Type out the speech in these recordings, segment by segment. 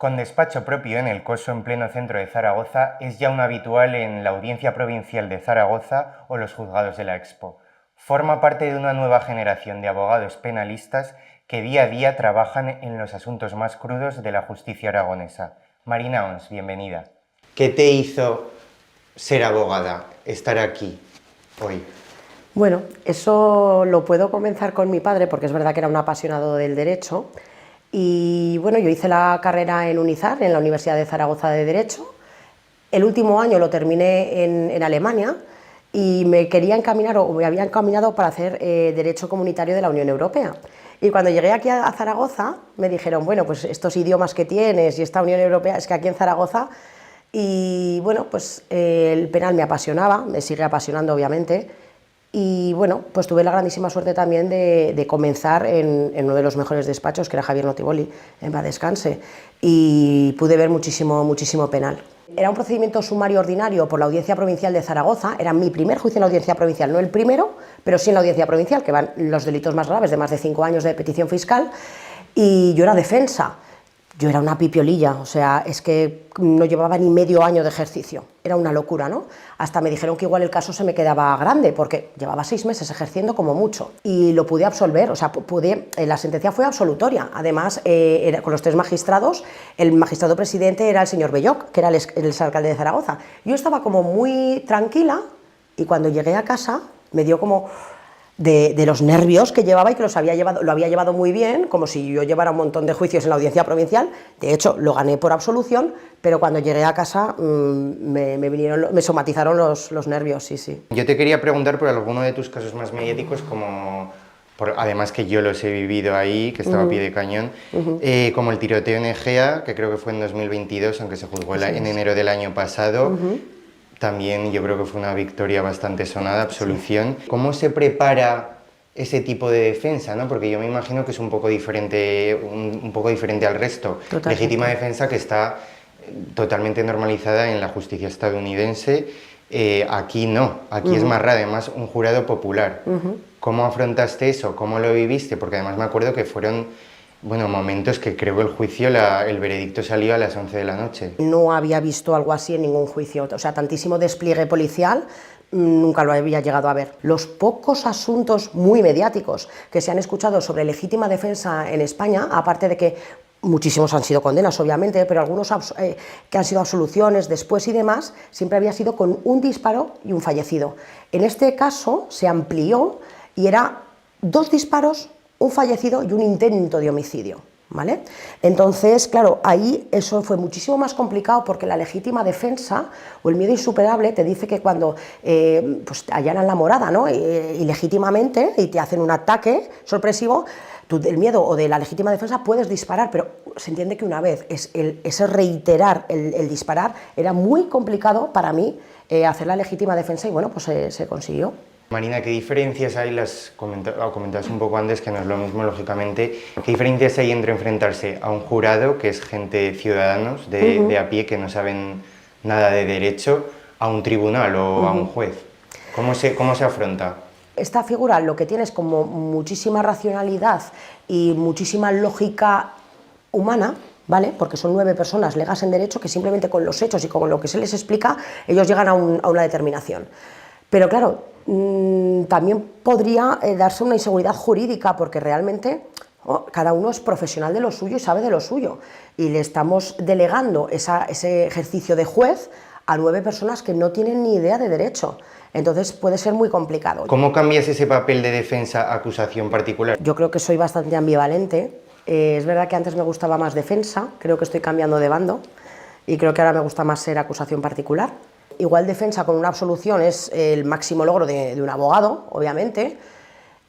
Con despacho propio en el Coso en pleno centro de Zaragoza, es ya un habitual en la Audiencia Provincial de Zaragoza o los juzgados de la Expo. Forma parte de una nueva generación de abogados penalistas que día a día trabajan en los asuntos más crudos de la justicia aragonesa. Marina Ons, bienvenida. ¿Qué te hizo ser abogada, estar aquí hoy? Bueno, eso lo puedo comenzar con mi padre, porque es verdad que era un apasionado del derecho. Y bueno, yo hice la carrera en UNIZAR, en la Universidad de Zaragoza de Derecho. El último año lo terminé en Alemania y me quería encaminar, o me había encaminado para hacer Derecho Comunitario de la Unión Europea. Y cuando llegué aquí a Zaragoza, me dijeron, bueno, pues estos idiomas que tienes y esta Unión Europea, es que aquí en Zaragoza... Y bueno, pues el penal me apasionaba, me sigue apasionando obviamente. Y bueno, pues tuve la grandísima suerte también de comenzar en uno de los mejores despachos, que era Javier Notiboli, en paz descanse, y pude ver muchísimo penal. Era un procedimiento sumario ordinario por la Audiencia Provincial de Zaragoza, era mi primer juicio en la Audiencia Provincial, no el primero, pero sí en la Audiencia Provincial, que van los delitos más graves de más de 5 años de petición fiscal, y yo era defensa. Yo era una pipiolilla, o sea, es que no llevaba ni medio año de ejercicio, era una locura, ¿no? Hasta me dijeron que igual el caso se me quedaba grande, porque llevaba 6 meses ejerciendo como mucho, y lo pude absolver, o sea, la sentencia fue absolutoria, además, con los 3 magistrados, el magistrado presidente era el señor Belloc, que era el exalcalde de Zaragoza. Yo estaba como muy tranquila, y cuando llegué a casa, me dio como... De los nervios que llevaba y que lo había llevado muy bien, como si yo llevara un montón de juicios en la Audiencia Provincial. De hecho, lo gané por absolución, pero cuando llegué a casa me somatizaron los nervios, sí. Yo te quería preguntar por alguno de tus casos más mediáticos, además que yo los he vivido ahí, que estaba a pie de cañón, como el tiroteo en Egea, que creo que fue en 2022, aunque se juzgó en enero del año pasado. También yo creo que fue una victoria bastante sonada, absolución. Sí. ¿Cómo se prepara ese tipo de defensa, ¿no? Porque yo me imagino que es un poco diferente al resto. Totalmente. Legítima defensa que está totalmente normalizada en la justicia estadounidense. Aquí no, aquí es más raro, además un jurado popular. ¿Cómo afrontaste eso? ¿Cómo lo viviste? Porque además me acuerdo que fueron... Bueno, momentos que creo que el juicio, el veredicto salió a las 11 de la noche. No había visto algo así en ningún juicio, o sea, tantísimo despliegue policial, nunca lo había llegado a ver. Los pocos asuntos muy mediáticos que se han escuchado sobre legítima defensa en España, aparte de que muchísimos han sido condenas, obviamente, pero algunos que han sido absoluciones después y demás, siempre había sido con un disparo y un fallecido. En este caso se amplió y era 2 disparos, un fallecido y un intento de homicidio, ¿vale? Entonces, claro, ahí eso fue muchísimo más complicado porque la legítima defensa o el miedo insuperable te dice que cuando pues te allanan la morada, ¿no? Ilegítimamente y te hacen un ataque sorpresivo, tú del miedo o de la legítima defensa puedes disparar, pero se entiende que una vez ese reiterar el disparar era muy complicado para mí hacer la legítima defensa y bueno, pues se consiguió. Marina, ¿qué diferencias hay? Comentabas un poco antes que no es lo mismo, lógicamente. ¿Qué diferencias hay entre enfrentarse a un jurado, que es gente, ciudadanos de a pie que no saben nada de derecho, a un tribunal o a un juez? ¿Cómo se afronta? Esta figura lo que tiene es como muchísima racionalidad y muchísima lógica humana, ¿vale? Porque son 9 personas legas en derecho que simplemente con los hechos y con lo que se les explica ellos llegan a una determinación. Pero claro, también podría darse una inseguridad jurídica porque realmente cada uno es profesional de lo suyo y sabe de lo suyo y le estamos delegando ese ejercicio de juez a 9 personas que no tienen ni idea de derecho. Entonces puede ser muy complicado. ¿Cómo cambias ese papel de defensa-acusación particular? Yo creo que soy bastante ambivalente. Es verdad que antes me gustaba más defensa, creo que estoy cambiando de bando y creo que ahora me gusta más ser acusación particular. Igual defensa con una absolución es el máximo logro de un abogado, obviamente,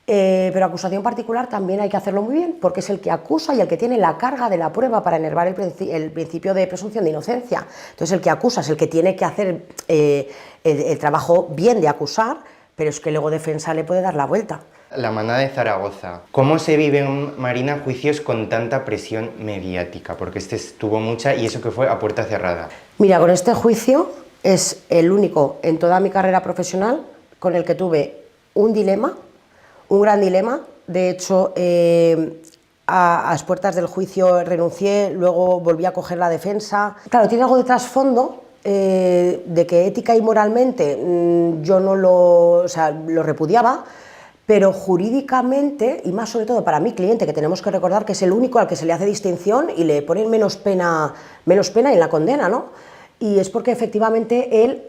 pero acusación particular también hay que hacerlo muy bien, porque es el que acusa y el que tiene la carga de la prueba para enervar el principio de presunción de inocencia. Entonces el que acusa es el que tiene que hacer el trabajo bien de acusar, pero es que luego defensa le puede dar la vuelta. La manada de Zaragoza. ¿Cómo se vive, Marina, juicios con tanta presión mediática? Porque este tuvo mucha y eso que fue a puerta cerrada. Mira, con este juicio es el único en toda mi carrera profesional con el que tuve un dilema, un gran dilema. De hecho, a las puertas del juicio renuncié, luego volví a coger la defensa. Claro, tiene algo de trasfondo de que ética y moralmente yo no lo repudiaba, pero jurídicamente, y más sobre todo para mi cliente, que tenemos que recordar que es el único al que se le hace distinción y le ponen menos pena en la condena, ¿no? Y es porque efectivamente él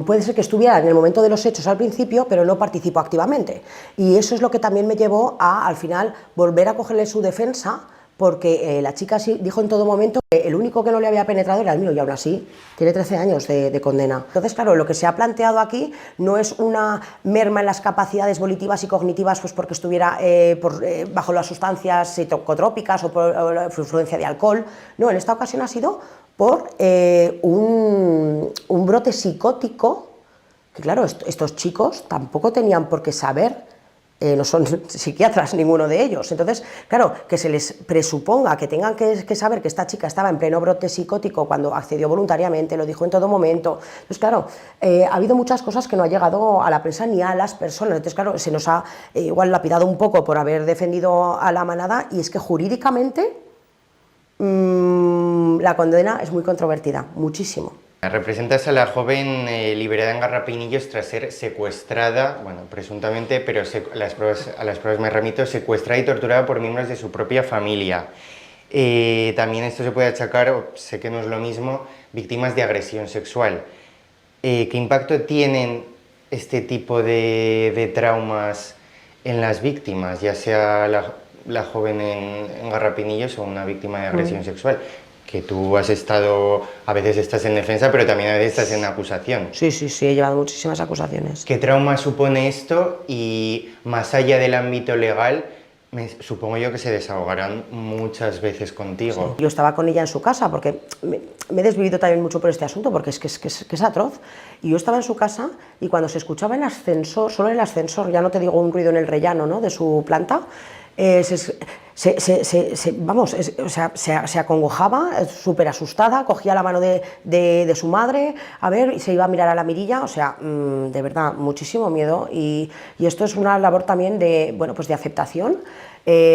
puede ser que estuviera en el momento de los hechos al principio, pero no participó activamente. Y eso es lo que también me llevó a, al final, volver a cogerle su defensa, porque la chica sí dijo en todo momento que el único que no le había penetrado era el mío, y aún así tiene 13 años de condena. Entonces, claro, lo que se ha planteado aquí no es una merma en las capacidades volitivas y cognitivas pues porque estuviera bajo las sustancias psicotrópicas o por influencia de alcohol. No, en esta ocasión ha sido por un brote psicótico, que claro, estos chicos tampoco tenían por qué saber, no son psiquiatras ninguno de ellos, entonces, claro, que se les presuponga que tengan que saber que esta chica estaba en pleno brote psicótico cuando accedió voluntariamente, lo dijo en todo momento, entonces, claro, ha habido muchas cosas que no ha llegado a la prensa ni a las personas, entonces, claro, se nos ha igual lapidado un poco por haber defendido a la manada, y es que jurídicamente la condena es muy controvertida, muchísimo. Representas a la joven liberada en Garrapinillos tras ser secuestrada, bueno, presuntamente, pero a las pruebas me remito, secuestrada y torturada por miembros de su propia familia. También esto se puede achacar, sé que no es lo mismo, víctimas de agresión sexual. ¿Qué impacto tienen este tipo de traumas en las víctimas, ya sea la joven en Garrapinillos o una víctima de agresión sexual? Que tú has estado, a veces estás en defensa, pero también a veces estás en acusación. Sí, he llevado muchísimas acusaciones. ¿Qué trauma supone esto? Y más allá del ámbito legal, supongo yo que se desahogarán muchas veces contigo. Sí. Yo estaba con ella en su casa, porque me he desvivido también mucho por este asunto, porque es que es atroz. Y yo estaba en su casa y cuando se escuchaba el ascensor, solo el ascensor, ya no te digo un ruido en el rellano, ¿no?, de su planta, se acongojaba, súper asustada, cogía la mano de su madre, a ver, y se iba a mirar a la mirilla, o sea, de verdad, muchísimo miedo, y esto es una labor también de, bueno, pues de aceptación.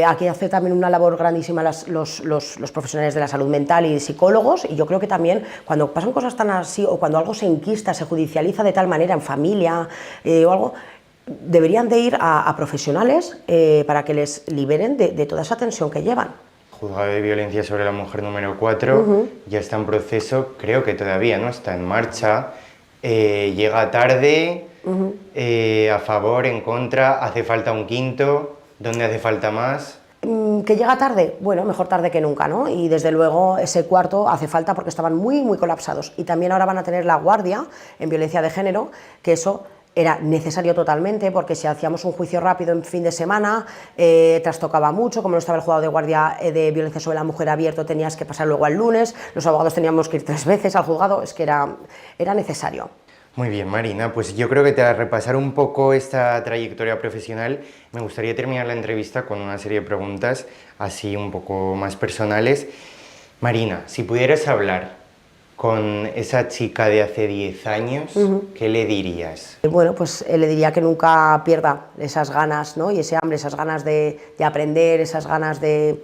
Aquí hace también una labor grandísima los profesionales de la salud mental y psicólogos, y yo creo que también cuando pasan cosas tan así, o cuando algo se enquista, se judicializa de tal manera en familia o algo, deberían de ir a profesionales para que les liberen de toda esa tensión que llevan. Juzgado de Violencia sobre la Mujer número 4 ya está en proceso, creo que todavía no está en marcha, llega tarde, a favor, en contra, hace falta un quinto, ¿dónde hace falta más? ¿Que llega tarde? Bueno, mejor tarde que nunca, ¿no? Y desde luego ese cuarto hace falta porque estaban muy colapsados, y también ahora van a tener la guardia en violencia de género, que eso era necesario totalmente, porque si hacíamos un juicio rápido en fin de semana, trastocaba mucho, como no estaba el juzgado de guardia de violencia sobre la mujer abierto, tenías que pasar luego al lunes, los abogados teníamos que ir 3 veces al juzgado, es que era necesario. Muy bien, Marina, pues yo creo que tras repasar un poco esta trayectoria profesional, me gustaría terminar la entrevista con una serie de preguntas así un poco más personales. Marina, si pudieras hablar con esa chica de hace 10 años, ¿qué le dirías? Bueno, pues le diría que nunca pierda esas ganas, ¿no?, y ese hambre, esas ganas de aprender, esas ganas de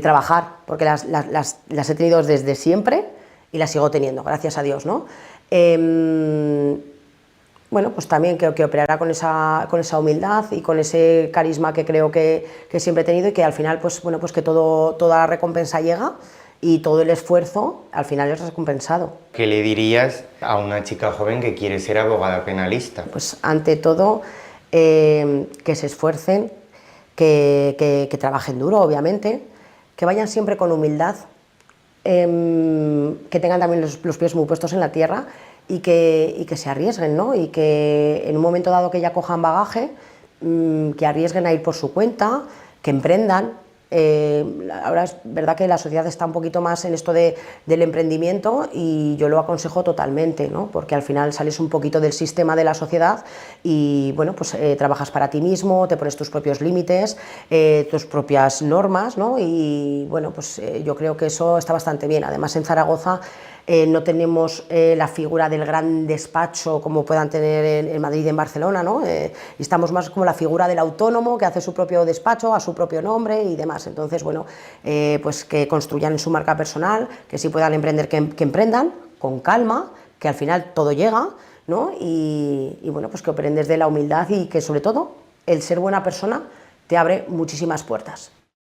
trabajar, porque las he tenido desde siempre y las sigo teniendo, gracias a Dios, ¿no? Bueno, pues también que operara con esa humildad y con ese carisma que creo que siempre he tenido, y que al final, pues bueno, pues que toda la recompensa llega, y todo el esfuerzo al final es recompensado. ¿Qué le dirías a una chica joven que quiere ser abogada penalista? Pues ante todo, que se esfuercen, que trabajen duro, obviamente, que vayan siempre con humildad, que tengan también los pies muy puestos en la tierra, y que se arriesguen, ¿no? Y que en un momento dado que ya cojan bagaje, que arriesguen a ir por su cuenta, que emprendan. Ahora es verdad que la sociedad está un poquito más en esto del emprendimiento, y yo lo aconsejo totalmente, ¿no? Porque al final sales un poquito del sistema de la sociedad y bueno, pues trabajas para ti mismo, te pones tus propios límites, tus propias normas, ¿no? Y bueno, pues yo creo que eso está bastante bien. Además, en Zaragoza no tenemos la figura del gran despacho como puedan tener en Madrid y en Barcelona, ¿no? Y estamos más como la figura del autónomo que hace su propio despacho a su propio nombre y demás. Entonces, bueno, pues que construyan su marca personal, que si puedan emprender, que emprendan con calma, que al final todo llega, ¿no? Y bueno, pues que operen desde la humildad y que sobre todo el ser buena persona te abre muchísimas puertas.